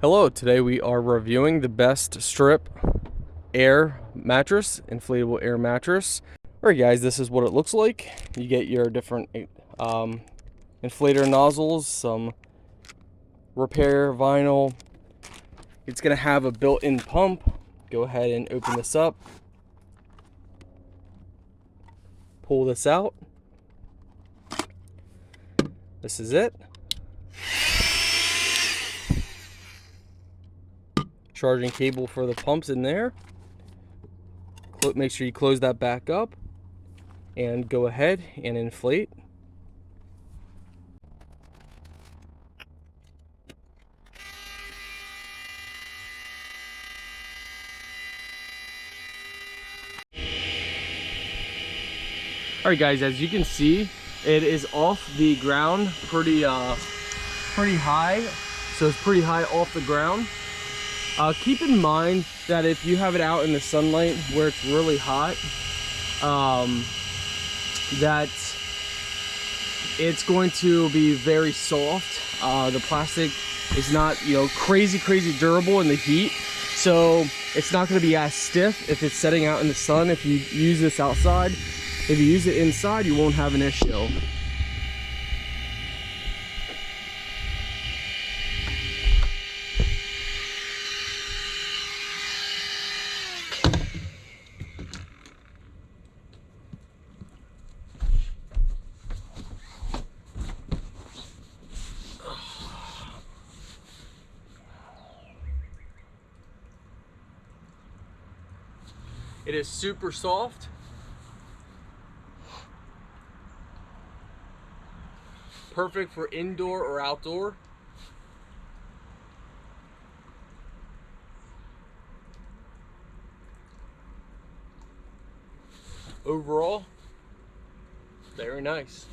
Hello, today we are reviewing the Bestrip air mattress, inflatable air mattress. Alright guys, this is what it looks like. You get your different inflator nozzles, some repair vinyl. It's going to have a built-in pump. Go ahead and open this up. Pull this out. This is it. Charging cable for the pumps in there. Make sure you close that back up and go ahead and inflate. Alright guys, as you can see, it is off the ground pretty high. So it's pretty high off the ground. Keep in mind that if you have it out in the sunlight where it's really hot, that it's going to be very soft. The plastic is not, crazy durable in the heat, so it's not going to be as stiff if it's setting out in the sun. If you use this outside, if you use it inside, you won't have an issue. It is super soft. Perfect for indoor or outdoor. Overall, very nice.